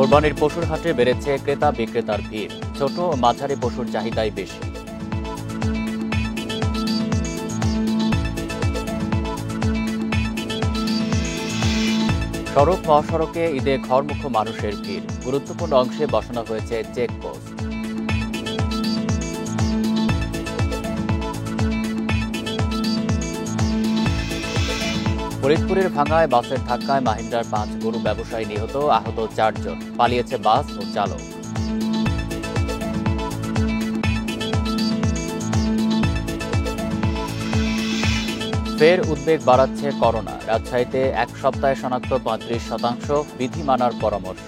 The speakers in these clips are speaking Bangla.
কোরবানির পশুর হাটে বেড়েছে ক্রেতা বিক্রেতার ভিড়। ছোট ও মাঝারি পশুর চাহিদাই বেশি। সড়ক মহাসড়কে ঈদে ঘরমুখো মানুষের ভিড়। গুরুত্বপূর্ণ অংশে বসানো হয়েছে চেকপোস্ট। ফরিদপুরের ভাঙ্গায় বাসের ধাক্কায় মাহিন্দ্রার 5 গরু ব্যবসায়ী নিহত, আহত 4 জন। পালিয়েছে বাস ও চালক। ফের উদ্বেগ বাড়াচ্ছে করোনা। রাজশাহীতে এক সপ্তাহে শনাক্ত 35%, বিধি মানার পরামর্শ।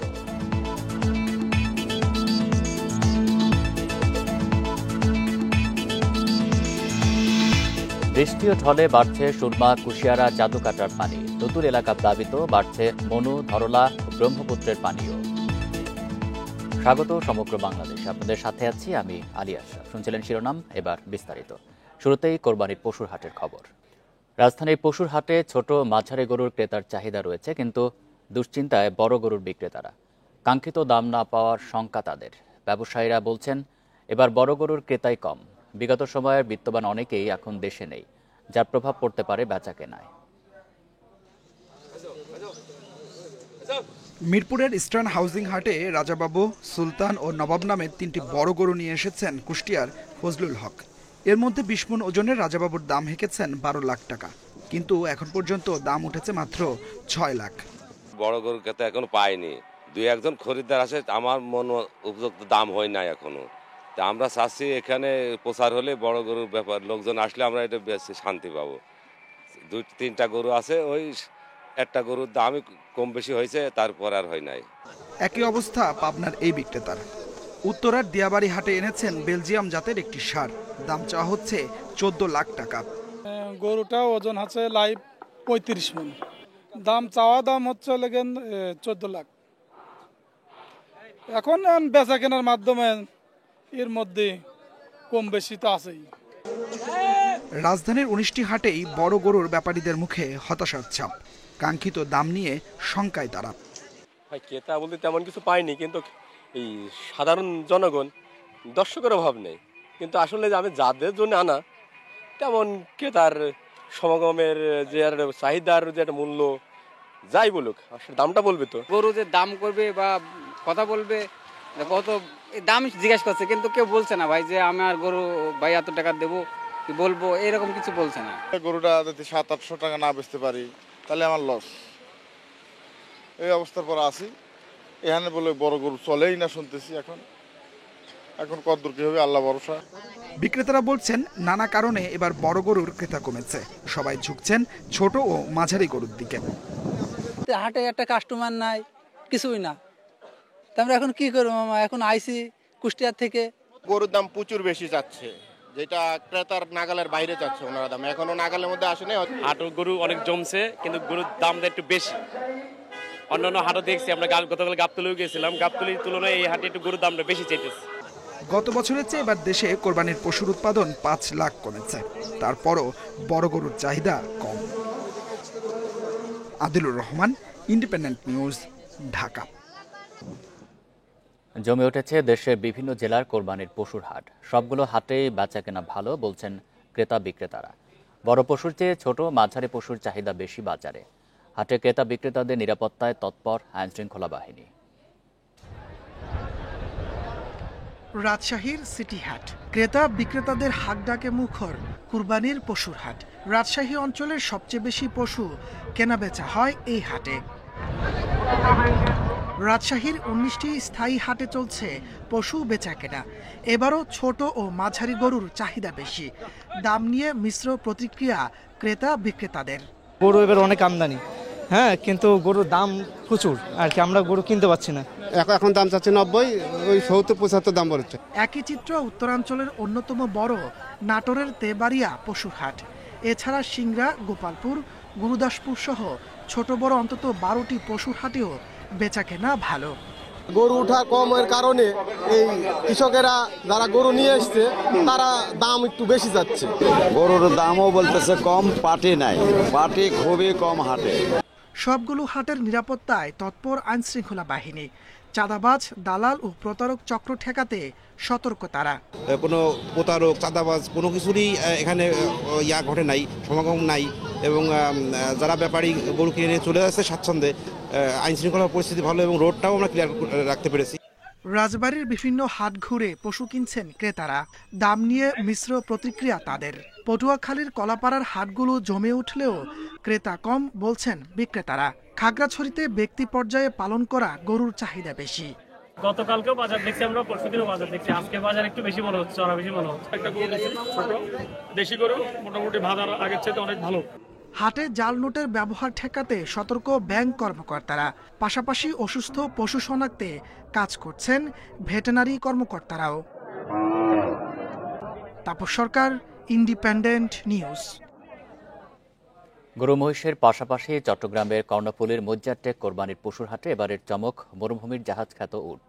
বৃষ্টি ও ঢলে বাড়ছে সুরমা, কুশিয়ারা, জাদুকাটার পানি। নতুন এলাকা প্লাবিত, বাড়ছে মনু, ধরলা ও ব্রহ্মপুত্রের পানিও। স্বাগত সমগ্র বাংলাদেশে, আপনাদের সাথে আছি আমি আলী আশরাফ। শুনছিলেন শিরোনাম, এবার বিস্তারিত। শুরুতেই কোরবানির পশুর হাটের খবর। রাজধানীর পশুর হাটে ছোট মাঝারি গরুর ক্রেতার চাহিদা রয়েছে, কিন্তু দুশ্চিন্তায় বড় গরুর বিক্রেতারা। কাঙ্ক্ষিত দাম না পাওয়ার শঙ্কা তাদের। ব্যবসায়ীরা বলছেন, এবার বড় গরুর ক্রেতাই কম। বিগত সময়ের বিত্তবান অনেকেই এখন দেশে নেই, যার প্রভাব পড়তে পারে বেচাকেনায়। মিরপুরের ইস্টার্ন হাউজিং হাটে রাজাবাবু, সুলতান ও নবাব নামের 3টি বড় গরু নিয়ে এসেছেন কুষ্টিয়ার ফজলুল হক। এর মধ্যে 20 মণ ওজনের রাজাবাবুর দাম হেঁকেছেন 12 লাখ টাকা, কিন্তু এখন পর্যন্ত দাম উঠেছে মাত্র 6 লাখ। বড় গরু ক্রেতা এখনো পাইনি। 2-1 খরিদ্দার আসে, আমার মন উপযুক্ত দাম হয় না এখনো। তা আমরা চাচ্ছি এখানে প্রচার হলে বড় গরুর ব্যাপার, লোকজন আসলে আমরা এটা বেশি শান্তি পাবো। 2-3টা গরু আছে, ওই একটা গরুর দামই কম বেশি হয়েছে, তারপর আর হয় নাই। একই অবস্থা পাবনার এই বিক্রেতার। উত্তরার দিয়াবাড়ি হাটে এনেছেন বেলজিয়াম জাতের একটি ষাঁড়। দাম চাওয়া হচ্ছে 14 লাখ টাকা। গরুটা ওজন আছে লাইভ 35 মণ। দাম চাওয়া দাম হচ্ছে 14 লাখ। এখন বেচা কেনার মাধ্যমে এর মধ্যে কম বেশি তো আছেই। রাজধানীর 19টি হাটেই বড় গরুর ব্যাপারীদের মুখে হতাশার ছাপ। কাঙ্ক্ষিত দাম নিয়ে শঙ্কায় তারা। ক্রেতা বলতে তেমন কিছু পাইনি, কিন্তু এই সাধারণ জনগণ, দর্শকের অভাব নেই। কিন্তু আসলে আমি যাদের জন্য আনা, তেমন ক্রেতার সমাগমের যে চাহিদার যে একটা মূল্য, যাই বলুক আসলে দামটা বলবে তো। গরু যে দাম করবে বা কথা বলবে, কত দাম জিজ্ঞাসা করছে, কিন্তু কেউ বলছে না ভাই যে আমার গরু ভাই এত টাকা দেবো কি বলবো, এরকম কিছু বলছে না। গরুটা যদি 700-800 টাকা না বেচতে পারি তাহলে আমার লস। এই অবস্থার পর আসি এখানে, বলে বড় গরু চলেই না শুনতেছি। এখন কতদূর কি হবে আল্লাহ ভরসা। বিক্রেতারা বলছেন, নানা কারণে এবার বড় গরুর ক্রেতা কমেছে। সবাই ঝুঁকছেন ছোট ও মাঝারি গরুর দিকে। হাটে একটা কাস্টমার নাই, কিছুই না। আমরা এখন কি করবো মামা? এখন আইসি কুষ্টিয়ার থেকে। গরুর দাম প্রচুর বেশি যাচ্ছে, যেটা ক্রেতার নাগালের বাইরে যাচ্ছে ওনারা দাম। এখনো নাগালের মধ্যে আসেনি। হাটের গরু অনেক জমছে, কিন্তু গরুর দামটা একটু বেশি। অন্যান্য হাটও দেখছি, আমরা গতকাল গাবতলিও গেছিলাম, গাবতলির তুলনায় এই হাটে একটু গরুর দামটা বেশি চাইতেছে। গত বছরের চেয়ে এবার দেশে কোরবানির পশুর উৎপাদন 5 লাখ কমেছে। তারপরও বড় গরুর চাহিদা কম। Adilur Rahman, Independent News, Dhaka. জমে উঠেছে দেশের বিভিন্ন জেলার কোরবানির পশুর হাট। সবগুলো হাটেই বেচাকেনা ভালো বলছেন ক্রেতা বিক্রেতারা। বড় পশুর চেয়ে ছোট মাঝারি পশুর চাহিদা বেশি বাজারে। হাটে ক্রেতা বিক্রেতাদের নিরাপত্তায় তৎপর আইনশৃঙ্খলা বাহিনী। রাজশাহীর সিটি হাট। ক্রেতা বিক্রেতাদের হাকডাকে মুখর কুরবানির পশুর হাট। রাজশাহী অঞ্চলের সবচেয়ে বেশি পশু কেনাবেচা হয় এই হাটে। রাজশাহীর 19টি স্থায়ী হাটে চলছে পশু বেচা কেনা। এবারও ছোট ও মাঝারি গরুর চাহিদা বেশি। দাম নিয়ে মিশ্র প্রতিক্রিয়া ক্রেতা বিক্রেতাদের। গরু এবার অনেক আমদানি, কিন্তু গরুর দাম প্রচুর আর কি, আমরা গরু কিনতে পারছি না। এখন দাম চাচ্ছে 90, ওই 70-75 দাম বলছে। একই চিত্র উত্তরাঞ্চলের অন্যতম বড় নাটোরের তেবাড়িয়া পশুর হাট। এছাড়া সিংড়া, গোপালপুর, গুরুদাসপুর সহ ছোট বড় অন্তত 12টি পশুর হাটেও বেচাকেনা ভালো। গরু উঠা কমের কারণে এই কৃষকেরা যারা গরু নিয়ে এসছে তারা দাম একটু বেশি যাচ্ছে। গরুর দামও বলতেছে কম, পাটি নাই, পাটি খুবই কম হাটে। সবগুলো হাটের নিরাপত্তায় তৎপর আইনশৃঙ্খলা বাহিনী। চাঁদাবাজ, দালাল ও প্রতারক চক্র ঠেকাতে সতর্ক তারা। কোনো প্রতারক, চাঁদাবাজ কোনো কিছুরই এখানে ঘটে নাই, সমাগম নাই, এবং যারা ব্যাপারী গরু কিনে চলে যাচ্ছে স্বাচ্ছন্দ্যে, আইন শৃঙ্খলা পরিস্থিতি ভালো এবং রোডটাও আমরা ক্লিয়ার রাখতে পেরেছি। রাজবাড়ীর বিভিন্ন হাট ঘুরে পশু কিনছেন ক্রেতারা। দাম নিয়ে মিশ্র প্রতিক্রিয়া তাদের। পটুয়াখালীর কলাপাড়ার হাটগুলো জমে উঠলেও ক্রেতা কম বলছেন বিক্রেতারা। খাগড়াছড়িতে ব্যক্তি পর্যায়ে পালন করা গরুর চাহিদা বেশি। গতকালকেও বাজার দেখছি আমরা, পরশুদিনও বাজার দেখছি, আজকে বাজার একটু বেশি মনে হচ্ছে, বেশি মনে হচ্ছে। একটা গরু ছোট দেশি গরু, মোটামুটি বাজার আগের চাইতে অনেক ভালো। হাটে জাল নোটের ব্যবহার ঠেকাতে সতর্ক ব্যাংক কর্মকর্তারা। পাশাপাশি অসুস্থ পশু শনাক্তে কাজ করছেন ভেটেনারি কর্মকর্তারাও। তাপস সরকার, ইন্ডিপেন্ডেন্ট নিউজ। গরু মহিষের পাশাপাশি চট্টগ্রামের কর্ণফুলীর মজ্জারটেক কোরবানির পশুর হাটে এবারের চমক মরুভূমির জাহাজ খ্যাত উট।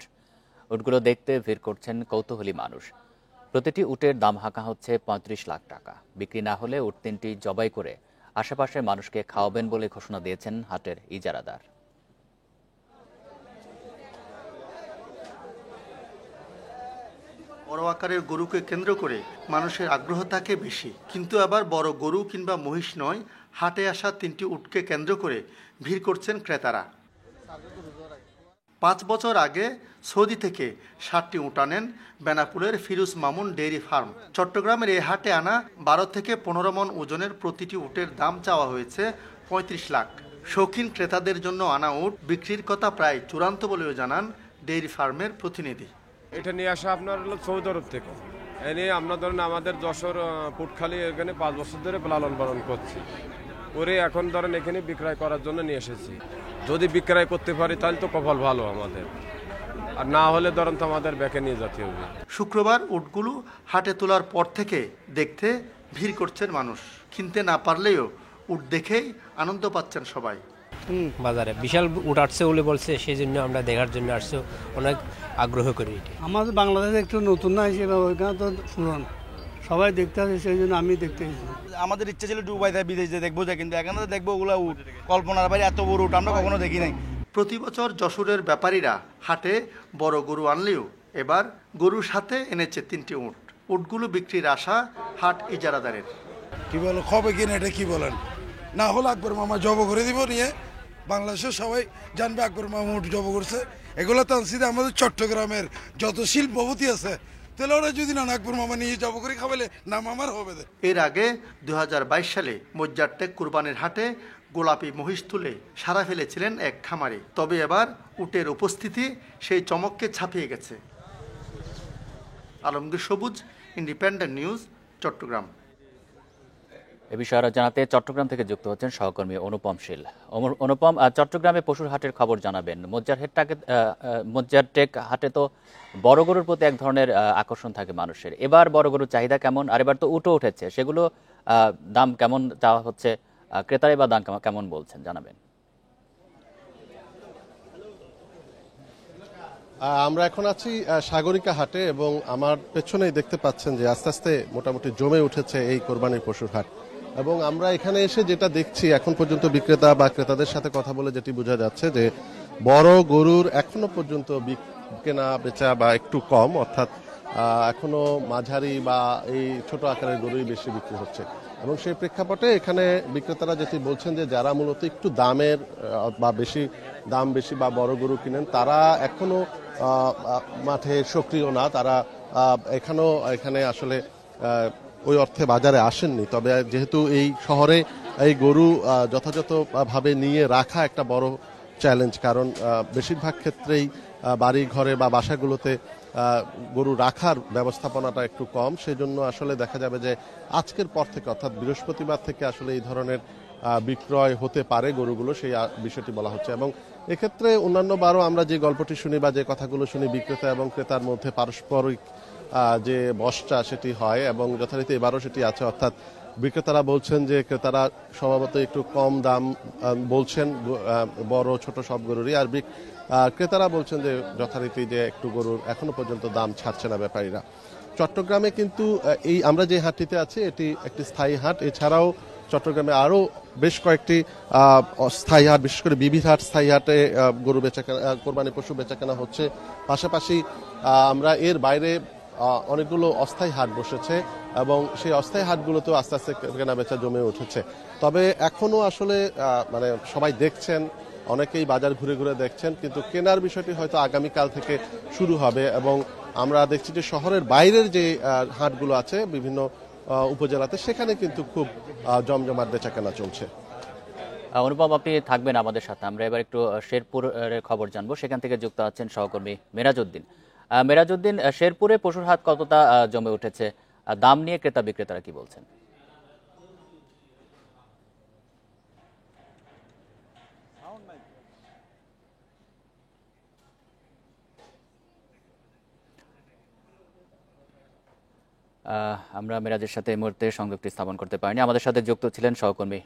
উটগুলো দেখতে ভিড় করছেন কৌতূহলী মানুষ। প্রতিটি উটের দাম হাঁকা হচ্ছে ৩৫ লাখ টাকা। বিক্রি না হলে উট তিনটি জবাই করে আশেপাশের মানুষকে খাওয়াবেন বলে ঘোষণা দিয়েছেন হাটের ইজারাদার। বড় আকারের গরুকে কেন্দ্র করে মানুষের আগ্রহ থাকে বেশি, কিন্তু আবার বড় গরু কিংবা মহিষ নয়, হাটে আসা তিনটি উটকে কেন্দ্র করে ভিড় করছেন ক্রেতারা। ৫ বছর আগে সৌদি থেকে ৬০টি উট আনেন বেনাপুলের ফিরোজ মামুন ডেইরি ফার্ম। চট্টগ্রামের এই হাটে আনা ১২ থেকে ১৫ মণ ওজনের প্রতিটি উটের দাম চাওয়া হয়েছে ৩৫ লাখ। শৌখিন ক্রেতাদের জন্য আনা উট বিক্রির কথা প্রায় চূড়ান্ত বলেও জানান ডেইরি ফার্মের প্রতিনিধি। এটা নিয়ে আসা আপনার হলো সৌদি আরব থেকে। এ নিয়ে আমরা ধরেন আমাদের যশোর পুটখালি এখানে 5 বছর ধরে লালন পালন করছি, করে এখন ধরেন এখানে বিক্রয় করার জন্য নিয়ে এসেছি। যদি বিক্রয় করতে পারি তাহলে তো কপাল ভালো আমাদের, আর না হলে ধরেন তো আমাদের ব্যাকে নিয়ে যেতে হবে। শুক্রবার উটগুলো হাটে তোলার পর থেকে দেখতে ভিড় করছেন মানুষ। কিনতে না পারলেও উট দেখেই আনন্দ পাচ্ছেন সবাই। বাজারে বিশাল উট আসছে বলে বলছে, সেই জন্য আমরা দেখার জন্য আসছে, অনেক আগ্রহ করি। আমাদের বাংলাদেশে একটু নতুন না হিসেবে, ওইখানে তো পুরান, সবাই দেখতে আসে, সেই জন্য আমি দেখতে এসেছি। আমাদের ইচ্ছা ছিল দুবাই থেকে বিদেশে দেখবো, কিন্তু এখানে দেখবো ওগুলা উট, কল্পনার বাইরে এত বড় উট আমরা কখনো দেখি নাই। প্রতি বছর যশোরের ব্যাপারীরা হাটে বড় গরু আনলেও এবার গরুর সাথে এনেছে 3টি উট। উটগুলো বিক্রির আশা হাট ইজারাদারের। কি বলো, কবে কিনে এটা কি বলেন? না হলে আকবর মামা জব করে দিব, নিয়ে বাংলাদেশের সবাই জানবে আকবর মামা উট জব করছে। এগুলো তানসিদে আমাদের চট্টগ্রামের যত শিল্পপতি আছে, তাহলে ওরা যদি না আকবর মামা নিয়ে জব করে খাওয়ালে নাম আমার হবে। এর আগে 2022 সালে মজ্জারটেক কুরবানির হাটে গোলাপি মহিষ তুলে সারা ফেলেছিলেন এক খামারি। তবে এবার উটের উপস্থিতি সেই চমককে ছাপিয়ে গেছে। আলমগীর সবুজ, ইন্ডিপেন্ডেন্ট নিউজ, চট্টগ্রাম। এ বিষয়ে আরো জানাতে চট্টগ্রাম থেকে যুক্ত হচ্ছেন সহকর্মী অনুপম শীল। অনুপম, চট্টগ্রামে পশুর হাটের খবর জানাবেন। মজ্জারটেক হাটে তো বড় গরুর প্রতি এক ধরনের আকর্ষণ থাকে মানুষের। এবার বড় গরুর চাহিদা কেমন? আর এবার তো উটও উঠেছে, সেগুলো দাম কেমন চাওয়া হচ্ছে? ক্রেতারা বা দাম কেমন বলছেন জানাবেন। আমরা এখন আছি সাগরিকা হাটে এবং আমার পেছনেই দেখতে পাচ্ছেন যে আস্তে আস্তে মোটামুটি জমে উঠেছে এই কোরবানির পশুর হাট। এবং আমরা এখানে এসে যেটা দেখছি, এখন পর্যন্ত বিক্রেতা বা ক্রেতাদের সাথে কথা বলে যেটি বোঝা যাচ্ছে যে বড় গরুর এখনো পর্যন্ত কেনা বেচা বা একটু কম, অর্থাৎ এখনো মাঝারি বা এই ছোট আকারের গরুই বেশি বিক্রি হচ্ছে। এবং সেই প্রেক্ষাপটে এখানে বিক্রেতারা যেটি বলছেন যে যারা মূলত একটু দামের বা বেশি বা বড় গরু কিনেন, তারা এখনো মাঠে সক্রিয় না, তারা এখানে আসলে ওই অর্থে বাজারে আসেননি। তবে যেহেতু এই শহরে এই গরু যথাযথভাবে নিয়ে রাখা একটা বড় চ্যালেঞ্জ, কারণ বেশিরভাগ ক্ষেত্রেই বাড়ি ঘরে বা বাসাগুলোতে গরু রাখার ব্যবস্থাপনাটা একটু কম। সেজন্য আসলে দেখা যাবে যে আজকের পর থেকে, অর্থাৎ বৃহস্পতিবার থেকে আসলে এই ধরনের বিক্রয় হতে পারে গরুগুলো, সেই বিষয়টি বলা হচ্ছে। এবং এক্ষেত্রে অন্যান্য বারও আমরা যে গল্পটি শুনি বা যে কথাগুলো শুনি, বিক্রেতা এবং ক্রেতার মধ্যে পারস্পরিক যে বসটা সেটি হয় এবং যথারীতি এবারও সেটি আছে। অর্থাৎ বিক্রেতারা বলছেন যে ক্রেতারা স্বভাবত একটু কম দাম বলছেন বড় ছোট সব গরুরই, আর ক্রেতারা বলছেন যে যথারীতি যে একটু গরুর এখনো পর্যন্ত দাম ছাড়ছে না ব্যাপারীরা। চট্টগ্রামে কিন্তু এই আমরা যে হাটটিতে আছি এটি একটি স্থায়ী হাট, এছাড়াও চট্টগ্রামে আরও বেশ কয়েকটি স্থায়ী হাট, বিশেষ করে বিবিধ হাট, স্থায়ী হাটে গরু বেচাকেনা, কোরবানি পশু বেচাকেনা হচ্ছে। পাশাপাশি আমরা এর বাইরে অনেকগুলো অস্থায়ী হাট বসেছে এবং সেই অস্থায়ী হাটগুলোতেও আস্তে আস্তে কেনা বেচা জমে উঠেছে। তবে এখনো আসলে মানে সবাই দেখছেন, অনেকেই বাজার ঘুরে ঘুরে দেখছেন, কিন্তু কেনার বিষয়টি হয়তো আগামীকাল থেকে শুরু হবে। এবং আমরা দেখছি যে শহরের বাইরের যে হাটগুলো আছে বিভিন্ন উপজেলাতে, সেখানে কিন্তু খুব জমজমাট বেচাকেনা চলছে। অনুপম, আপনি থাকবেন আমাদের সাথে। আমরা এবার একটু শেরপুরের খবর জানবো। সেখান থেকে যুক্ত আছেন সহকর্মী মেরাজউদ্দিন। মেরাজউদ্দিন, শেরপুরে পশুর হাট কতটা জমে উঠেছে? দাম নিয়ে ক্রেতা বিক্রেতারা কি বলছেন? আমরা মেরাজের সাথে এই মুহূর্তে সংযোগটি স্থাপন করতে পারিনি। আমাদের সাথে যুক্ত ছিলেন সহকর্মী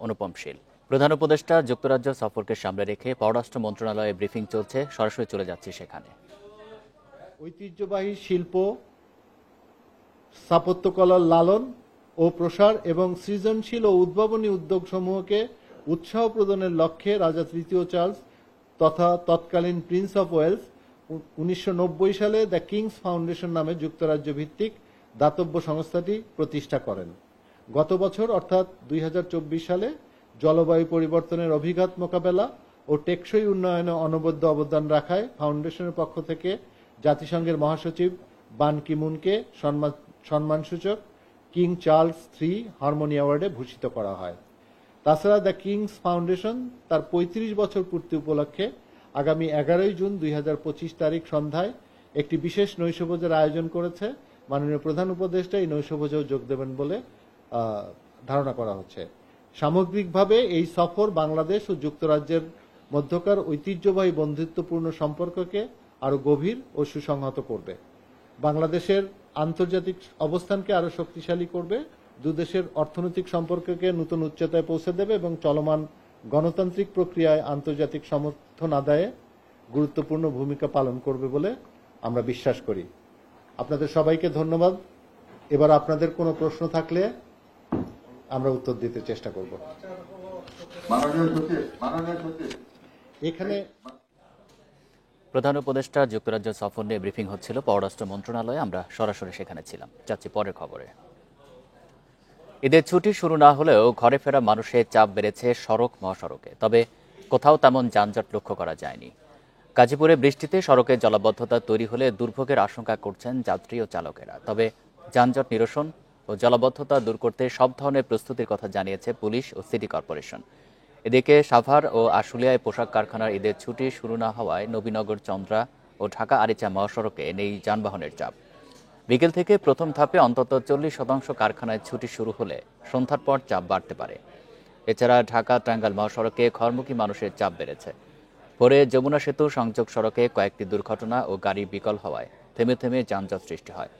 অনুপম শীল। প্রধান উপদেষ্টা যুক্তরাজ্য সফরকে সামনে রেখে পররাষ্ট্র মন্ত্রণালয়ে ব্রিফিং চলছে, সরাসরি চলে যাচ্ছি সেখানে। ঐতিহ্যবাহী শিল্প, স্থাপত্যকলার লালন ও প্রসার এবং সৃজনশীল ও উদ্ভাবনী উদ্যোগসমূহকে উৎসাহ প্রদানের লক্ষ্যে রাজা তৃতীয় চার্লস তথা তৎকালীন প্রিন্স অফ ওয়েলস 1990 সালে দ্য কিংস ফাউন্ডেশন নামে যুক্তরাজ্য ভিত্তিক দাতব্য সংস্থাটি প্রতিষ্ঠা করেন। গত বছর অর্থাৎ 2024 সালে জলবায়ু পরিবর্তনের অভিঘাত মোকাবেলা ও টেকসই উন্নয়নে অনবদ্য অবদান রাখায় ফাউন্ডেশনের পক্ষ থেকে জাতিসংঘের মহাসচিব বান কি মুনকে সম্মানসূচক কিং চার্লস III হারমোনি অ্যাওয়ার্ডে ভূষিত করা হয়। তাছাড়া দ্য কিংস ফাউন্ডেশন তার 35 বছর পূর্তি উপলক্ষে আগামী 11 জুন 2025 তারিখ সন্ধ্যায় একটি বিশেষ নৈশভোজের আয়োজন করেছে। মাননীয় প্রধান উপদেষ্টা এই নৈশভোজেও যোগ দেবেন বলে ধারণা করা হচ্ছে। সামগ্রিকভাবে এই সফর বাংলাদেশ ও যুক্তরাজ্যের মধ্যকার ঐতিহ্যবাহী বন্ধুত্বপূর্ণ সম্পর্ককে আরো গভীর ও সুসংহত করবে, বাংলাদেশের আন্তর্জাতিক অবস্থানকে আরো শক্তিশালী করবে, দুদেশের অর্থনৈতিক সম্পর্ককে নতুন উচ্চতায় পৌঁছে দেবে এবং চলমান গণতান্ত্রিক প্রক্রিয়ায় আন্তর্জাতিক সমর্থন আদায়ে গুরুত্বপূর্ণ ভূমিকা পালন করবে বলে আমরা বিশ্বাস করি। আপনাদের সবাইকে ধন্যবাদ। এবার আপনাদের কোনো প্রশ্ন থাকলে আমরা উত্তর দিতে চেষ্টা করব। এখানে প্রধান উপদেষ্টা যুক্তরাজ্য সফর নিয়ে ব্রিফিং হচ্ছিল পররাষ্ট্র মন্ত্রণালয়ে। আমরা সরাসরি সেখানে ছিলাম। যাচ্ছি পরের খবরে। ঈদের ছুটি শুরু না হলেও ঘরে ফেরা মানুষের চাপ বেড়েছে সড়ক মহাসড়কে, তবে কোথাও তেমন যানজট লক্ষ্য করা যায়নি। গাজীপুরে বৃষ্টিতে সড়কে জলাবদ্ধতা তৈরি হলে দুর্ভোগের আশঙ্কা করছেন যাত্রী ও চালকেরা। তবে যানজট নিরসন ও জলাবদ্ধতা দূর করতে সব ধরনের প্রস্তুতির কথা জানিয়েছে পুলিশ ও সিটি কর্পোরেশন। এদিকে সাভার ও আশুলিয়ায় পোশাক কারখানার ঈদের ছুটি শুরু না হওয়ায় নবীনগর চন্দ্রা ও ঢাকা আরিচা মহাসড়কে নেই যানবাহনের চাপ। বিকেল থেকে প্রথম ধাপে অন্তত 40% কারখানায় ছুটি শুরু হলে সন্ধ্যার পর চাপ বাড়তে পারে। এছাড়া ঢাকা টাঙ্গাইল মহাসড়কে ঘরমুখী মানুষের চাপ বেড়েছে। পরে যমুনা সেতু সংযোগ সড়কে কয়েকটি দুর্ঘটনা ও গাড়ি বিকল হওয়ায় থেমে থেমে যানজট সৃষ্টি হয়।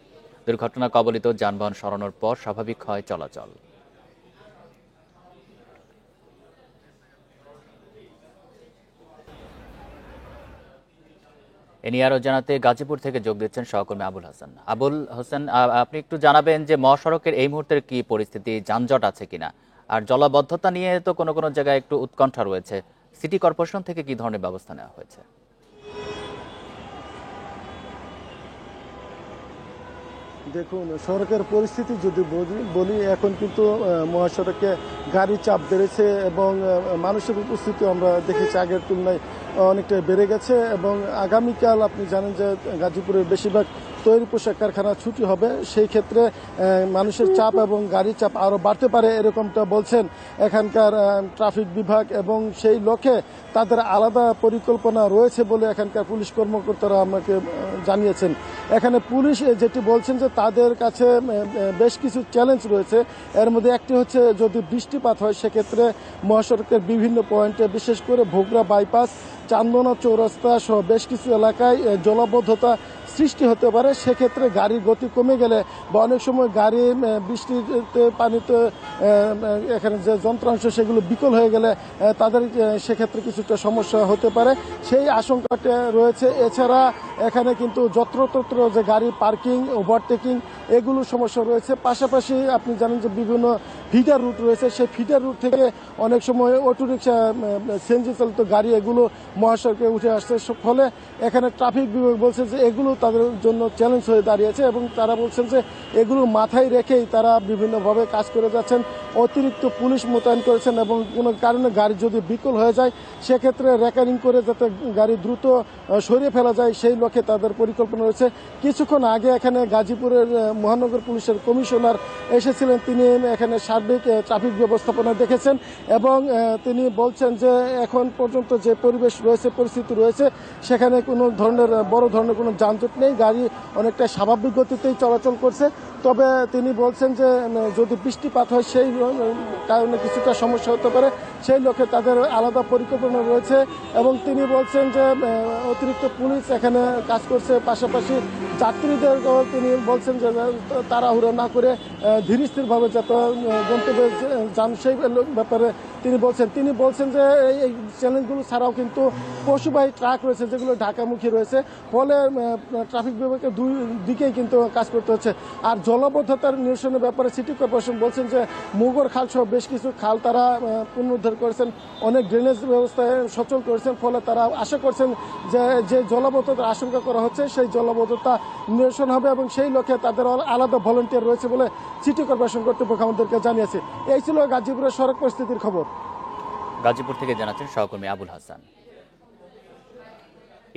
দুর্ঘটনা কবলিত যানবাহন সরানোর পর স্বাভাবিক হয় চলাচল। এ নিয়ে আরো জানাতে গাজীপুর থেকে যোগ দিচ্ছেন সহকর্মী আবুল হাসান। আবুল হোসেন, আপনি একটু জানাবেন যে মহাসড়কের এই মুহূর্তের কি পরিস্থিতি, যানজট আছে কিনা, আর জলাবদ্ধতা নিয়ে তো কোনো কোনো জায়গায় একটু উৎকণ্ঠা রয়েছে। সিটি কর্পোরেশন থেকে কি ধরনের ব্যবস্থা নেওয়া হয়েছে? দেখুন, সড়কের পরিস্থিতি যদি বলি, এখন কিন্তু মহাসড়কে গাড়ি চাপ বেড়েছে এবং মানুষের উপস্থিতি আমরা দেখেছি আগের তুলনায় অনেকটা বেড়ে গেছে। এবং আগামীকাল আপনি জানেন যে গাজীপুরের বেশিরভাগ তৈরি পোশাক কারখানা ছুটি হবে, সেই ক্ষেত্রে মানুষের চাপ এবং গাড়ির চাপ আরও বাড়তে পারে এরকমটা বলছেন এখানকার ট্রাফিক বিভাগ, এবং সেই লক্ষ্যে তাদের আলাদা পরিকল্পনা রয়েছে বলে এখানকার পুলিশ কর্মকর্তারা আমাকে জানিয়েছেন। এখানে পুলিশ যেটি বলছেন যে তাদের কাছে বেশ কিছু চ্যালেঞ্জ রয়েছে। এর মধ্যে একটি হচ্ছে যদি বৃষ্টিপাত হয় সেক্ষেত্রে মহাসড়কের বিভিন্ন পয়েন্টে, বিশেষ করে ভোগড়া বাইপাস, চান্দনা চৌরাস্তা সহ বেশ কিছু এলাকায় জলাবদ্ধতা সৃষ্টি হতে পারে। সেক্ষেত্রে গাড়ির গতি কমে গেলে বা অনেক সময় গাড়ি বৃষ্টিতে পানিতে এখানে যে যন্ত্রাংশ সেগুলো বিকল হয়ে গেলে তাদের সেক্ষেত্রে কিছুটা সমস্যা হতে পারে, সেই আশঙ্কাটা রয়েছে। এছাড়া এখানে কিন্তু যত্রতত্র যে গাড়ি পার্কিং, ওভারটেকিং এগুলো সমস্যা রয়েছে। পাশাপাশি আপনি জানেন যে বিভিন্ন ফিডার রুট রয়েছে, সেই ফিডার রুট থেকে অনেক সময় অটোরিকশা, সিএনজি চালিত গাড়ি এগুলো মহাসড়কে উঠে আসছে। ফলে এখানে ট্রাফিক বিভাগ বলছে যে এগুলো তাদের জন্য চ্যালেঞ্জ হয়ে দাঁড়িয়েছে এবং তারা বলছেন যে এগুলো মাথায় রেখেই তারা বিভিন্নভাবে কাজ করে যাচ্ছেন। অতিরিক্ত পুলিশ মোতায়েন করেছেন এবং কোনো কারণে গাড়ি যদি বিকল হয়ে যায় সেক্ষেত্রে রেকারিং করে যাতে গাড়ি দ্রুত সরিয়ে ফেলা যায় সেই লক্ষ্যে তাদের পরিকল্পনা রয়েছে। কিছুক্ষণ আগে এখানে গাজীপুরের মহানগর পুলিশের কমিশনার এসেছিলেন, তিনি এখানে সার্বিক ট্রাফিক ব্যবস্থাপনা দেখেছেন এবং তিনি বলছেন যে এখন পর্যন্ত যে পরিবেশ রয়েছে, পরিস্থিতি রয়েছে, সেখানে কোনো ধরনের বড় ধরনের কোনো যানজট নেই, গাড়ি অনেকটা স্বাভাবিক গতিতেই চলাচল করছে। তবে তিনি বলছেন যে যদি বৃষ্টিপাত হয় সেই কারণে কিছুটা সমস্যা হতে পারে, সেই লক্ষ্যে তাদের আলাদা পরিকল্পনা রয়েছে এবং তিনি বলছেন যে অতিরিক্ত পুলিশ এখানে কাজ করছে। পাশাপাশি যাত্রীদের তিনি বলছেন যে তাড়াহুড়ো না করে ধীর স্থিরভাবে যাতে গন্তব্যে যান সেই ব্যাপারে তিনি বলছেন যে এই চ্যালেঞ্জগুলো ছাড়াও কিন্তু পশুবাহী ট্রাক রয়েছে যেগুলো ঢাকামুখী রয়েছে, ফলে ট্রাফিক বিভাগের দুই দিকেই কিন্তু কাজ করতে হচ্ছে। আর জলবদ্ধতার নিরসনের ব্যাপারে সিটি কর্পোরেশন বলছেন যে মুগর খাল সহ বেশ কিছু খাল তারা পুনরুদ্ধার করেছেন, অনেক ড্রেনেজ ব্যবস্থায় সচল করেছেন, ফলে তারা আশা করছেন যে জলবদ্ধতার আশঙ্কা করা হচ্ছে সেই জলবদ্ধতা নিরসন হবে এবং সেই লক্ষ্যে তাদের আলাদা ভলান্টিয়ার রয়েছে বলে সিটি কর্পোরেশন কর্তৃপক্ষ আমাদেরকে জানিয়েছে। এই ছিল গাজীপুরের সড়ক পরিস্থিতির খবর। গাজীপুর থেকে জানাচ্ছেন সহকর্মী আবুল হাসান।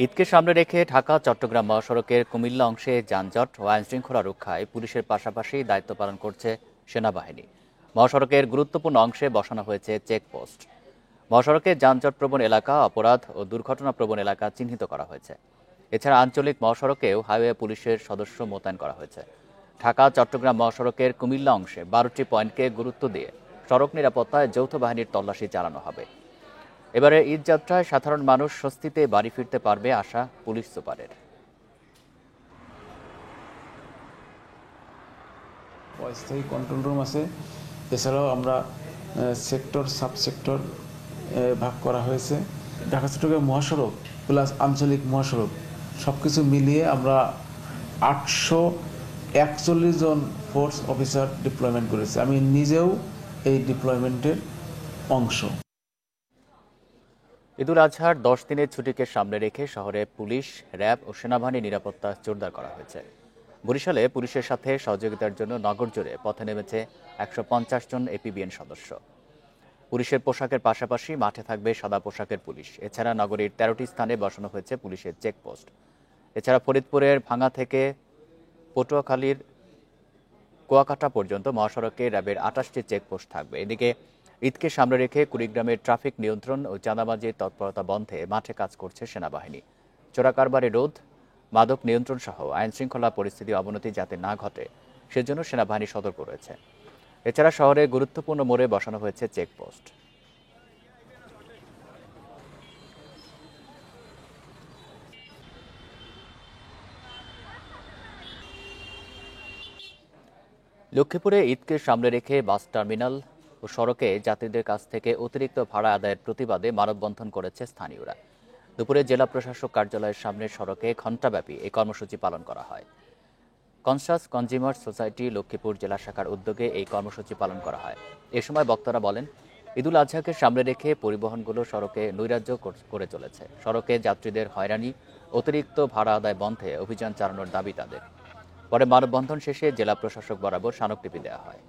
ঈদকে সামনে রেখে ঢাকা চট্টগ্রাম মহাসড়কের কুমিল্লা অংশে যানজট ও আইনশৃঙ্খলা রক্ষায় পুলিশের পাশাপাশি দায়িত্ব পালন করছে সেনাবাহিনী। মহাসড়কের গুরুত্বপূর্ণ অংশে বসানো হয়েছে চেকপোস্ট। মহাসড়কের যানজটপ্রবণ এলাকা, অপরাধ ও দুর্ঘটনাপ্রবণ এলাকা চিহ্নিত করা হয়েছে। এছাড়া আঞ্চলিক মহাসড়কেও হাইওয়ে পুলিশের সদস্য মোতায়েন করা হয়েছে। ঢাকা চট্টগ্রাম মহাসড়কের কুমিল্লা অংশে 12টি পয়েন্টকে গুরুত্ব দিয়ে সড়ক নিরাপত্তায় যৌথ বাহিনীর তল্লাশি চালানো হবে। এবারে ঈদ যাত্রায় সাধারণ মানুষ স্বস্তিতে বাড়ি ফিরতে পারবে আশা পুলিশ সুপারের। অস্থায়ী কন্ট্রোল রুম আছে, এছাড়াও আমরা সেক্টর সাবসেক্টর ভাগ করা হয়েছে। ঢাকা চট্টগ্রাম মহাসড়ক প্লাস আঞ্চলিক মহাসড়ক সবকিছু মিলিয়ে আমরা 841 জন ফোর্স অফিসার ডিপ্লয়মেন্ট করেছি। আমি নিজেও এই ডিপ্লয়মেন্টের অংশ। ঈদুল আজহার 10 দিনের ছুটিকে সামনে রেখে শহরে পুলিশ, র্যাব ও সেনাবাহিনী নিরাপত্তা জোরদার করা হয়েছে। বরিশালে পুলিশের সাথে সহযোগিতার জন্য নগর জুড়ে পথে নেমেছে 150 জন এপিবিএন সদস্য। পুলিশের পোশাকের পাশাপাশি মাঠে থাকবে সাদা পোশাকের পুলিশ। এছাড়া নগরীর 13টি স্থানে বসানো হয়েছে পুলিশের চেকপোস্ট। এছাড়া ফরিদপুরের ভাঙা থেকে পটুয়াখালীর কুয়াকাটা পর্যন্ত মহাসড়কে র্যাবের 28টি চেকপোস্ট থাকবে। এদিকে ঈদকে সামনে রেখে কুড়িগ্রামের ট্রাফিক নিয়ন্ত্রণ ও চাঁদাবাজির তৎপরতা বন্ধে মাঠে কাজ করছে সেনাবাহিনী। চোরাকারবারি রোধ, মাদক নিয়ন্ত্রণ সহ আইনশৃঙ্খলা পরিস্থিতি অবনতি যাতে না ঘটে সেজন্য সেনাবাহিনী সতর্ক রয়েছে। এছাড়া শহরে গুরুত্বপূর্ণ মোড়ে বসানো হয়েছে চেকপোস্ট। লক্ষ্মীপুরে ঈদকে সামনে রেখে বাস টার্মিনাল ও সড়কে যাত্রীদের কাছ থেকে অতিরিক্ত ভাড়া আদায়ের প্রতিবাদে মানববন্ধন করেছে স্থানীয়রা। দুপুরে জেলা প্রশাসক কার্যালয়ের সামনে সড়কে ঘণ্টাব্যাপী এই কর্মসূচি পালন করা হয়। কনসাস কনজিউমার সোসাইটি লক্ষ্মীপুর জেলা শাখার উদ্যোগে এই কর্মসূচি পালন করা হয়। এ সময় বক্তারা বলেন, ঈদুল আজহাকে সামনে রেখে পরিবহনগুলো সড়কে নৈরাজ্য করে চলেছে। সড়কে যাত্রীদের হয়রানি, অতিরিক্ত ভাড়া আদায় বন্ধে অভিযান চালানোর দাবি তাদের। পরে মানববন্ধন শেষে জেলা প্রশাসক বরাবর স্মারকলিপি দেওয়া হয়।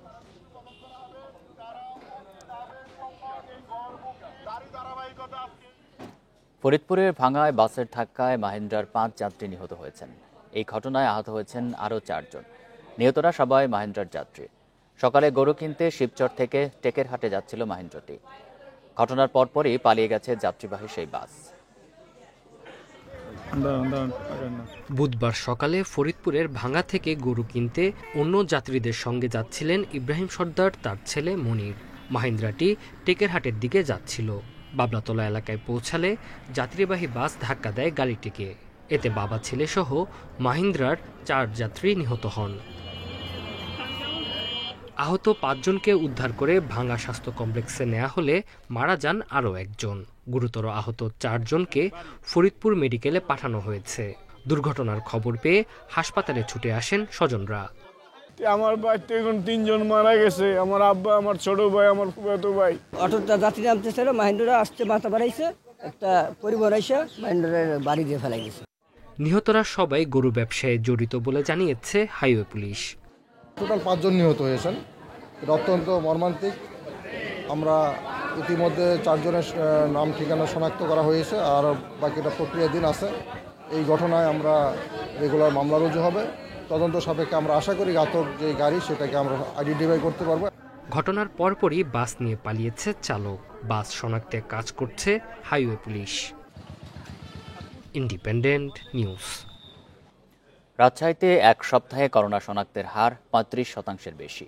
ফরিদপুরের ভাঙায় বাসের ধাক্কায় মাহিন্দ্রার 5 যাত্রী নিহত হয়েছেন। এই ঘটনায় আহত হয়েছেন আরও 4 জন। নিহতরা সবাই মাহিন্দ্রার যাত্রী। সকালে গরু কিনতে শিবচর থেকে টেকেরহাটে যাচ্ছিল মাহিন্দ্রাটি। ঘটনার পরপরই পালিয়ে গেছে যাত্রীবাহী সেই বাস। বুধবার সকালে ফরিদপুরের ভাঙা থেকে গরু কিনতে অন্য যাত্রীদের সঙ্গে যাচ্ছিলেন ইব্রাহিম সর্দার, তার ছেলে মনির। মাহিন্দ্রাটি টেকেরহাটের দিকে যাচ্ছিল। বাবলাতলা এলাকায় পৌঁছালে যাত্রীবাহী বাস ধাক্কা দেয় গাড়িটিকে। এতে বাবা ছেলে সহ মাহিন্দ্রার 4 যাত্রী নিহত হন। আহত 5 জনকে উদ্ধার করে ভাঙা স্বাস্থ্য কমপ্লেক্সে নেওয়া হলে মারা যান আরও 1 জন। গুরুতর আহত 4 জনকে ফরিদপুর মেডিকেলে পাঠানো হয়েছে। দুর্ঘটনার খবর পেয়ে হাসপাতালে ছুটে আসেন স্বজনরা। আমার বাড়িতে এখন 3 জন মারা গেছে, আমার আব্বা, আমার ছোট ভাই, আমার ফুফাতো ভাই। অটোটা যাত্রী নামতেছিল, মাহিন্দ্রা আসছে, মাথা বাড়াইছে, একটা পরিবার এসে মাহিন্দ্রার বাড়ি দিয়ে ফেলাই গেছে। নিহতরা সবাই গরু ব্যবসায় জড়িত বলে জানিয়েছে হাইওয়ে পুলিশ। টোটাল 5 জন নিহত হয়েছেন, এটা অত্যন্ত মর্মান্তিক। আমরা ইতিমধ্যে 4 জনের নাম ঠিকানা শনাক্ত করা হয়েছে, আর বাকিটা প্রক্রিয়াধীন আছে। এই ঘটনায় আমরা রেগুলার মামলা রুজু হবে। তদন্ত সাপেক্ষে আমরা আশা করি ঘাতক যে গাড়ি সেটাকে আমরা আইডেন্টিফাই করতে পারবো। ঘটনার পরপরই বাস নিয়ে পালিয়েছে চালক। বাস শনাক্তে কাজ করছে হাইওয়ে পুলিশ। Independent news. রাজশাহীতে এক সপ্তাহে করোনা শনাক্তের হার 35% বেশি।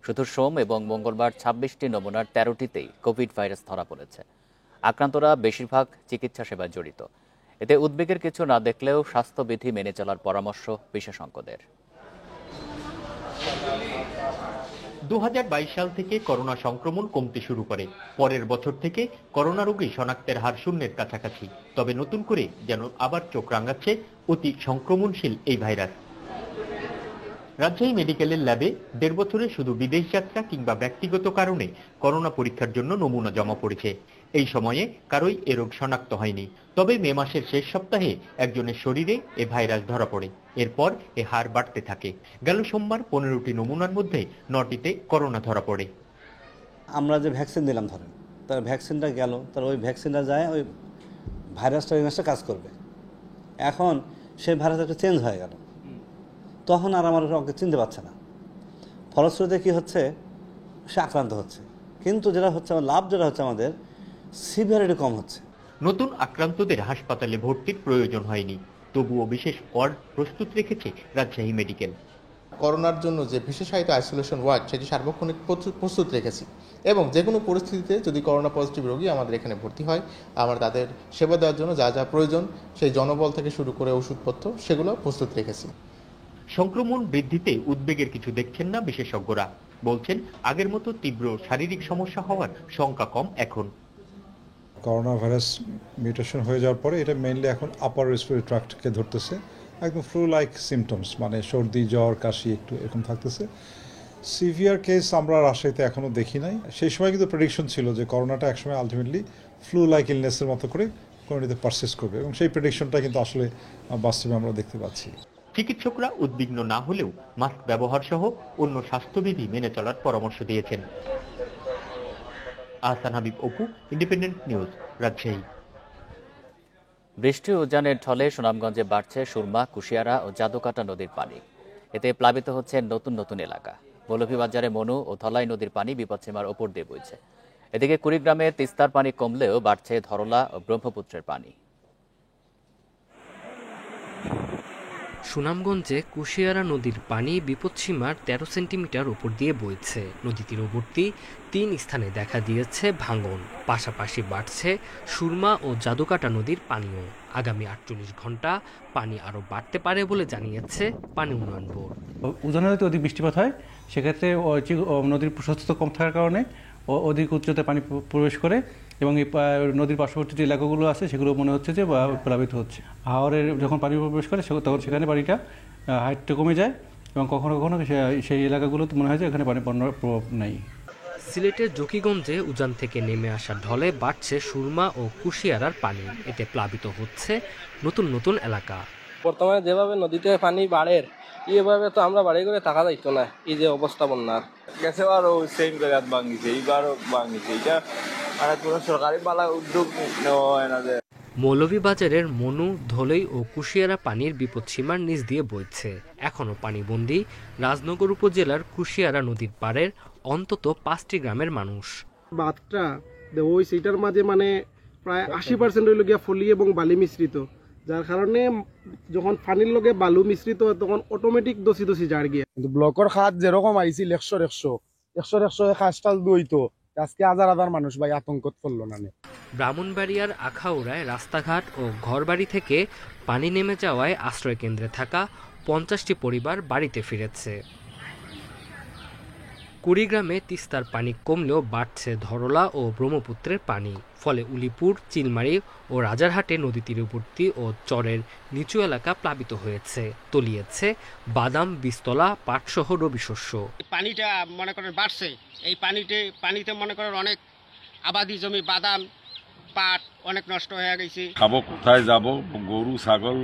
শুধু সোম এবং মঙ্গলবার 26টি নমুনার 13টিতেই কোভিড ভাইরাস ধরা পড়েছে। আক্রান্তরা বেশিরভাগ চিকিৎসা সেবায় জড়িত। এতে উদ্বেগের কিছু না দেখলেও স্বাস্থ্যবিধি মেনে চলার পরামর্শ বিশেষজ্ঞদের। 2022 সাল থেকে করোনা সংক্রমণ কমতে শুরু করে। পরের বছর থেকে করোনা রোগী শনাক্তের হার শূন্যের কাছাকাছি। তবে নতুন করে যেন আবার চোখ রাঙাচ্ছে অতি সংক্রমণশীল এই ভাইরাস। রাজশাহী মেডিকেলের ল্যাবে 1.5 বছরে শুধু বিদেশ যাত্রা কিংবা ব্যক্তিগত কারণে করোনা পরীক্ষার জন্য নমুনা জমা পড়েছে। এই সময়ে কারোই এ রোগ শনাক্ত হয়নি। তবে মে মাসের শেষ সপ্তাহে একজনের শরীরে এ ভাইরাস ধরা পড়ে। এরপর এ হার বাড়তে থাকে। গেল সোমবার 15টি নমুনার মধ্যে 9টিতে করোনা ধরা পড়ে। আমরা যে ভ্যাকসিন দিলাম, ধরেন তার ভ্যাকসিনটা গেল, তার ওই ভ্যাকসিনটা যায় ওই ভাইরাসটা ওই মাসে কাজ করবে। এখন সেই ভাইরাস একটা চেঞ্জ হয়ে গেল, তখন আর আমার ওকে চিনতে পারছে না। ফলশ্রুতিতে কী হচ্ছে, সে আক্রান্ত হচ্ছে। কিন্তু যেটা হচ্ছে আমার লাভ, যেটা হচ্ছে আমাদের সিভিয়ারিটি কম হচ্ছে। নতুন আক্রান্তদের হাসপাতালে ভর্তির প্রয়োজন হয়নি। তবুও বিশেষ ওয়ার্ড প্রস্তুত রেখেছে রাজশাহী মেডিকেল। করোনার জন্য যে বিশেষায়িত আইসোলেশন ওয়ার্ড, সেটি সার্বক্ষণিক প্রস্তুত রেখেছি এবং যে কোনো পরিস্থিতিতে যদি করোনা পজিটিভ রোগী আমাদের এখানে ভর্তি হয়, আমরা তাদের সেবা দেওয়ার জন্য যা যা প্রয়োজন, সেই জনবল থেকে শুরু করে ওষুধপত্র, সেগুলো প্রস্তুত রেখেছি। সংক্রমণ বৃদ্ধিতে উদ্বেগের কিছু দেখছেন না বিশেষজ্ঞরা। বলছেন আগের মতো তীব্র শারীরিক সমস্যা হওয়ার শঙ্কা কম এখন। করোনা ভাইরাস মিউটেশন হয়ে যাওয়ার পরে এটা মেইনলি এখন আপার রেসপিরেটরি ট্র্যাক্টকে ধরতেছে। একদম ফ্লু লাইক সিমটমস, মানে সর্দি, জ্বর, কাশি একটু এরকম থাকতেছে। সিভিয়ার কেস আমরা রাজশাহীতে এখনও দেখি নাই। সেই সময় কিন্তু প্রেডিকশন ছিল যে করোনাটা একসময় আলটিমেটলি ফ্লু লাইক ইলনেসের মতো করে কোনোটিতে পারসিস্ট করবে, এবং সেই প্রেডিকশনটা কিন্তু আসলে বাস্তবে আমরা দেখতে পাচ্ছি। চিকিৎসকরা উদ্বিগ্ন না হলেও মাস্ক ব্যবহার সহ অন্য স্বাস্থ্যবিধি মেনে চলার পরামর্শ দিয়েছেন। Ahsan Habib, Apu, independent news, Rajshahi. বৃষ্টি উজানের ঢলে সুনামগঞ্জে বাড়ছে সুরমা, কুশিয়ারা ও জাদুকাটা নদীর পানি। এতে প্লাবিত হচ্ছে নতুন নতুন এলাকা। মৌলভীবাজারে মনু ও ধলাই নদীর পানি বিপদসীমার ওপর দিয়ে বইছে। এদিকে কুড়িগ্রামে তিস্তার পানি কমলেও বাড়ছে ধরলা ও ব্রহ্মপুত্রের পানি। সুনামগঞ্জে কুশিয়ারা নদীর পানি বিপদসীমার 13 সেন্টিমিটার উপর দিয়ে বইছে। নদী তীরবর্তী 3 স্থানে দেখা দিয়েছে ভাঙন। পাশাপাশি বাড়ছে সুরমা ও জাদুকাটা নদীর পানিও। আগামী 48 ঘন্টা পানি আরও বাড়তে পারে বলে জানিয়েছে পানি উন্নয়ন বোর্ড। উজানে যদি অধিক বৃষ্টিপাত হয়, সেক্ষেত্রে নদীর প্রশস্ততা কম থাকার কারণে অধিক উচ্চতায় পানি প্রবেশ করে এবং এই নদীর পার্শ্ববর্তী যে এলাকাগুলো আছে সেগুলো মনে হচ্ছে যে প্লাবিত হচ্ছে। হাওরের যখন পানি প্রবেশ করে তখন সেখানে পানিটা হাইটটা কমে যায় এবং কখনো কখনো সেই এলাকাগুলোতে মনে হয় যে এখানে পানি বন্যার প্রভাব নেই। সিলেটের জকিগঞ্জে উজান থেকে নেমে আসা ঢলে বাড়ছে সুরমা ও কুশিয়ারার পানি। এতে প্লাবিত হচ্ছে নতুন নতুন এলাকা। বর্তমানে যেভাবে নদীতে পানি বাড়ে, এইভাবে তো আমরা বাড়ি করে থাকা যাইতো না। এই যে অবস্থা বন্যার, গেছে আরো সেম জায়গায় ভাঙিছে, এইবারও ভাঙিছে। এটা মানে কোনো সরকারি বালা উদ্যোগ নেওয়া হয় না। যে মৌলভীবাজারের মনু, ধলই ও কুশিয়ারা পানির বিপদসীমার নিচ দিয়ে বইছে। এখনও পানিবন্দী রাজনগর উপজেলার কুশিয়ারা নদীর পাড়ের অন্তত 5টি গ্রামের মানুষ। বাঁধটা ওই সেইটার মাঝে মানে প্রায় 80% হইল গিয়া ফলি এবং বালি মিশ্রিত, যার কারণে যখন পানির লগে বালু মিশ্রিত হয় তখন অটোমেটিক দসি দসি জার গিয়া। কিন্তু ব্লকের খাত যেরকম আইছিল 100 খাসটাল দইতো, আজকে হাজার হাজার মানুষ ভাই আতঙ্কত পড়লো না। ব্রাহ্মণবাড়িয়ার আখাউড়ায় রাস্তাঘাট ও ঘরবাড়ি থেকে পানি নেমে যাওয়ায় আশ্রয় কেন্দ্রে থাকা 50টি পরিবার বাড়িতে ফিরেছে। কুড়িগ্রামে তিস্তার পানি কমলেও বাড়ছে ধরলা ও ব্রহ্মপুত্রের পানি। ফলে উলিপুর, চিলমারি ও রাজারহাটে নদী তীরবর্তী ও চরের নিচু এলাকা প্লাবিত হয়েছে, তলিয়েছে বাদাম, বীজতলা, পাটসহ রবি শস্য। পানিটা মনে করেন বাড়ছে, এই পানিতে মনে করেন অনেক আবাদি জমি, বাদাম, পাট অনেক নষ্ট হয়ে গেছে। খাবো কোথায় যাব? গরু ছাগল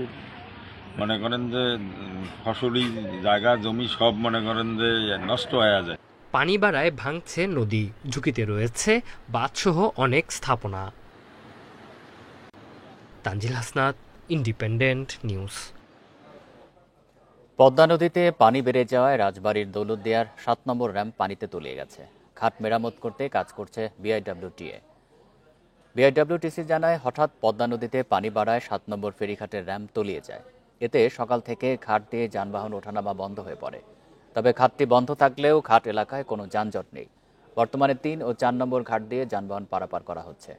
মনে করেন যে ফসলি জায়গা জমি সব মনে করেন যে নষ্ট হয়ে যায়। পানি বাড়ায় ভাঙছে নদী, ঝুঁকিতে রয়েছে বাঁধসহ অনেক স্থাপনা। Tanzil Hasnat, Independent News. পদ্মা নদীতে পানি বেড়ে যাওয়ায় রাজবাড়ীর দৌলতদিয়ার 7 নম্বর র্যাম্প পানিতে তলিয়ে গেছে। ঘাট মেরামত করতে কাজ করছে বিআইডব্লিউটিএ। বিআইডব্লিউটিসি জানায়, হঠাৎ পদ্মা নদীতে পানি বাড়ায় 7 নম্বর ফেরিঘাটের র্যাম্প তলিয়ে যায়। এতে সকাল থেকে ঘাট দিয়ে যানবাহন ওঠানামা বন্ধ হয়ে পড়ে। তবে ঘাটটি বন্ধ থাকলেও ঘাট এলাকায় কোনো যানজট নেই। বর্তমানে 3 ও 4 নম্বর ঘাট দিয়ে যানবাহন পারাপার করা হচ্ছে।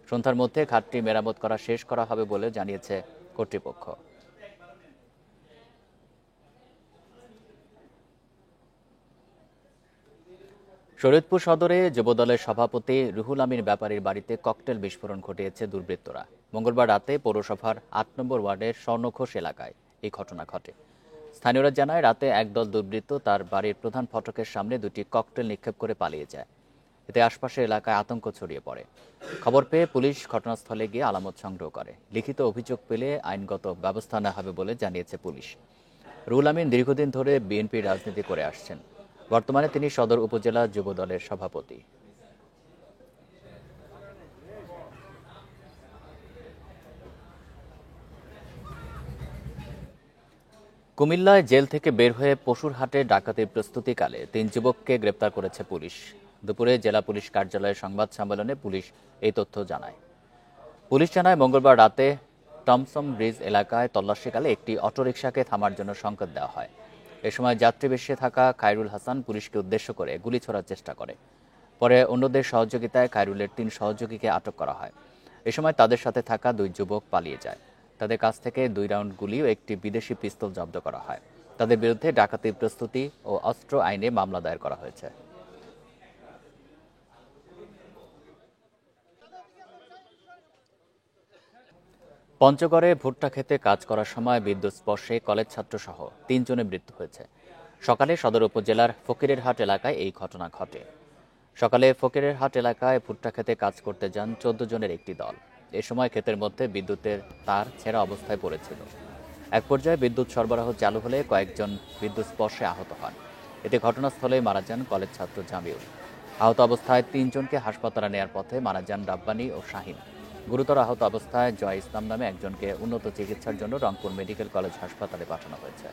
সন্ধ্যার মধ্যে ঘাটটি মেরামত করা শেষ করা হবে বলে জানিয়েছে কর্তৃপক্ষ। শরীয়তপুর সদরে যুবদলের সভাপতি রুহুল আমিন ব্যাপারীর বাড়িতে ককটেল বিস্ফোরণ ঘটিয়েছে দুর্বৃত্তরা। মঙ্গলবার রাতে পৌরসভার 8 নম্বর ওয়ার্ডের স্বর্ণখোস এলাকায় এই ঘটনা ঘটে। স্থানীয়রা জানায়, রাতে একদল দুর্বৃত্ত তার বাড়ির প্রধান ফটকের সামনে 2টি ককটেল নিক্ষেপ করে পালিয়ে যায়। এতে আশপাশের এলাকায় আতঙ্ক ছড়িয়ে পড়ে। খবর পেয়ে পুলিশ ঘটনাস্থলে গিয়ে আলামত সংগ্রহ করে। লিখিত অভিযোগ পেলে আইনগত ব্যবস্থা নেওয়া হবে বলে জানিয়েছে পুলিশ। রুহুল আমিন দীর্ঘদিন ধরে বিএনপির রাজনীতি করে আসছেন। বর্তমানে তিনি সদর উপজেলা যুবদলের সভাপতি। কুমিল্লায় জেল থেকে বের হয়ে পশুর হাটে ডাকাতির প্রস্তুতিকালে 3 যুবককে গ্রেপ্তার করেছে পুলিশ। দুপুরে জেলা পুলিশ কার্যালয়ের সংবাদ সম্মেলনে পুলিশ এই তথ্য জানায়। পুলিশ জানায়, মঙ্গলবার রাতে টমসম ব্রিজ এলাকায় তল্লাশিকালে একটি অটোরিকশাকে থামার জন্য সংকেত দেওয়া হয়। এ সময় যাত্রী বেশে থাকা খায়রুল হাসান পুলিশকে উদ্দেশ্য করে গুলি ছোড়ার চেষ্টা করে। পরে অন্যদের সহযোগিতায় খায়রুলের 3 সহযোগীকে আটক করা হয়। এ সময় তাদের সাথে থাকা 2 যুবক পালিয়ে যায়। তাদের কাছ থেকে 2 রাউন্ড গুলি ও একটি বিদেশি পিস্তল জব্দ করা হয়। তাদের বিরুদ্ধে ডাকাতির প্রস্তুতি ও অস্ত্র আইনে মামলা দায়ের করা হয়েছে। পঞ্চগড়ে ভুট্টা খেতে কাজ করার সময় বিদ্যুৎ স্পর্শে কলেজ ছাত্রসহ 3 জনের মৃত্যু হয়েছে। সকালে সদর উপজেলার ফকিরেরহাট এলাকায় এই ঘটনা ঘটে। সকালে ফকিরেরহাট এলাকায় ভুট্টা খেতে কাজ করতে যান 14 জনের একটি দল। এ সময় ক্ষেতের মধ্যে বিদ্যুতের তার ছেঁড়া অবস্থায় পড়েছিল। এক পর্যায়ে বিদ্যুৎ সরবরাহ চালু হলে কয়েকজন বিদ্যুৎ স্পর্শে আহত হন। এতে ঘটনাস্থলে মারা যান কলেজ ছাত্র জামিউল। আহত অবস্থায় 3 জনকে হাসপাতালে নেয়ার পথে মারা যান রাব্বানী ও শাহিন। গুরুতর আহত অবস্থায় জয় ইসলাম নামে একজনকে উন্নত চিকিৎসার জন্য রংপুর মেডিকেল কলেজ হাসপাতালে পাঠানো হয়েছে।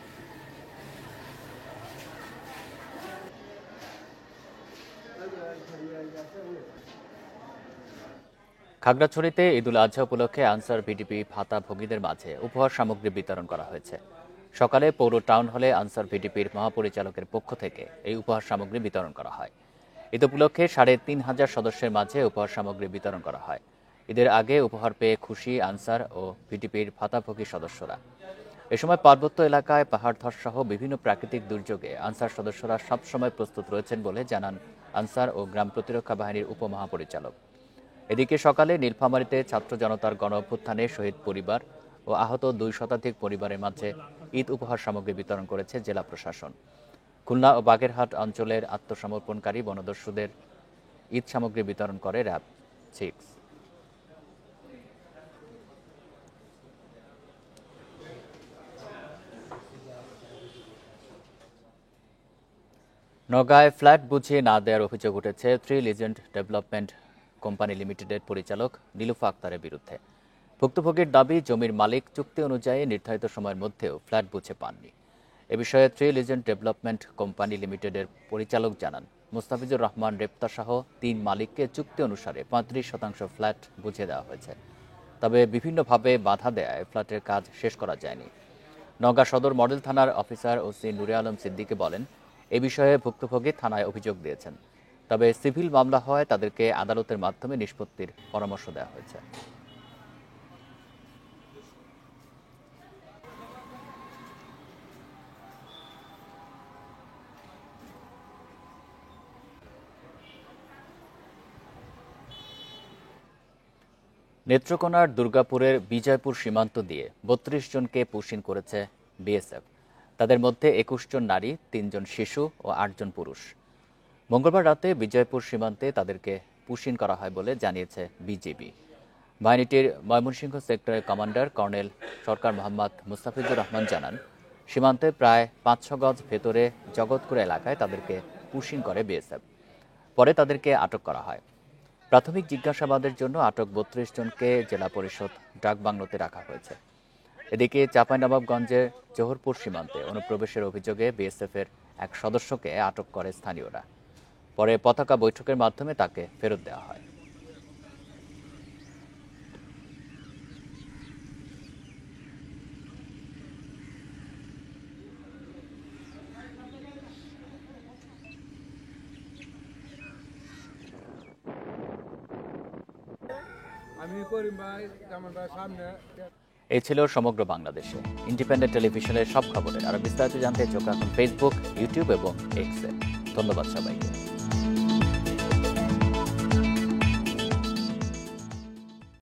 খাগড়াছড়িতে ঈদুল আজহা উপলক্ষে আনসার ভিডিপি ভাতাভোগীদের মাঝে উপহার সামগ্রী বিতরণ করা হয়েছে। সকালে পৌর টাউন হলে আনসার ভিডিপির মহাপরিচালকের পক্ষ থেকে এই উপহার সামগ্রী বিতরণ করা হয়। ঈদ উপলক্ষে 3,500 সদস্যের মাঝে উপহার সামগ্রী বিতরণ করা হয়। ঈদের আগে উপহার পেয়ে খুশি আনসার ও ভিডিপির ভাতাভোগী সদস্যরা। এ সময় পার্বত্য এলাকায় পাহাড় ধস সহ বিভিন্ন প্রাকৃতিক দুর্যোগে আনসার সদস্যরা সবসময় প্রস্তুত রয়েছেন বলে জানান আনসার ও গ্রাম প্রতিরক্ষা বাহিনীর উপমহাপরিচালক। এদিকে সকালে নীলফামারীতে ছাত্র জনতার গণ অভ্যুত্থানে শহীদ পরিবার ও আহত 2 শতাধিক পরিবারের মাঝে ঈদ উপহার সামগ্রী বিতরণ করেছে জেলা প্রশাসন। খুলনা ও বাগেরহাট অঞ্চলের আত্মসমর্পণকারী বনদস্যুদের ঈদ সামগ্রী বিতরণ করে র্যাব 6। নওগাঁয় ফ্ল্যাট বুঝিয়ে না দেওয়ার অভিযোগ উঠেছে 3 লিজেন্ড ডেভেলপমেন্ট কোম্পানি লিমিটেডের পরিচালক নীলুফা আক্তারের বিরুদ্ধে। ভুক্তভোগীর দাবি, জমির মালিক চুক্তি অনুযায়ী নির্ধারিত সময়ের মধ্যেও ফ্ল্যাট বুঝে পাননি। এ বিষয়ে 3 লিজেন্ড ডেভেলপমেন্ট কোম্পানি লিমিটেডের পরিচালক জানান, মুস্তাফিজুর রহমান রেপ্তা সহ 3 মালিককে চুক্তি অনুসারে 35% ফ্ল্যাট বুঝে দেওয়া হয়েছে। তবে বিভিন্নভাবে বাধা দেয় ফ্ল্যাটের কাজ শেষ করা যায়নি। নওগাঁ সদর মডেল থানার অফিসার ওসি নুরে আলম সিদ্দিকী বলেন, এ বিষয়ে ভুক্তভোগী থানায় অভিযোগ দিয়েছেন। তবে সিভিল মামলা হয় তাদেরকে আদালতের মাধ্যমে নিষ্পত্তির পরামর্শ দেওয়া হয়েছে। নেত্রকোনার দুর্গাপুরের বিজয়পুর সীমান্ত দিয়ে ৩২ জনকে পুশিন করেছে বিএসএফ। তাদের মধ্যে ২১ জন নারী, ৩ জন শিশু ও ৮ জন পুরুষ। মঙ্গলবার রাতে বিজয়পুর সীমান্তে তাদেরকে পুশিন করা হয় বলে জানিয়েছে বিজিবি। বাহিনীটির ময়মনসিংহ সেক্টরের কমান্ডার কর্নেল সরকার মোহাম্মদ মুস্তাফিজুর রহমান জানান, সীমান্তে প্রায় ৫০০ গজ ভেতরে জগৎকুড়া এলাকায় তাদেরকে পুশিন করে বিএসএফ। পরে তাদেরকে আটক করা হয়। প্রাথমিক জিজ্ঞাসাবাদের জন্য আটক ৩২ জনকে জেলা পরিষদ ডাকবাংলোতে রাখা হয়েছে। এদিকে চাঁপাইনবাবগঞ্জের জোহরপুর সীমান্তে অনুপ্রবেশের অভিযোগে বিএসএফের এক সদস্যকে আটক করে স্থানীয়রা। পরে পতাকা বৈঠকের মাধ্যমে তাকে ফেরত দেওয়া হয়। এই ছিল সমগ্র বাংলাদেশে ইন্ডিপেন্ডেন্ট টেলিভিশনের সব খবরের। আরো বিস্তারিত জানতে চোখ রাখুন ফেসবুক, ইউটিউব এবং এক্সে। ধন্যবাদ সবাইকে।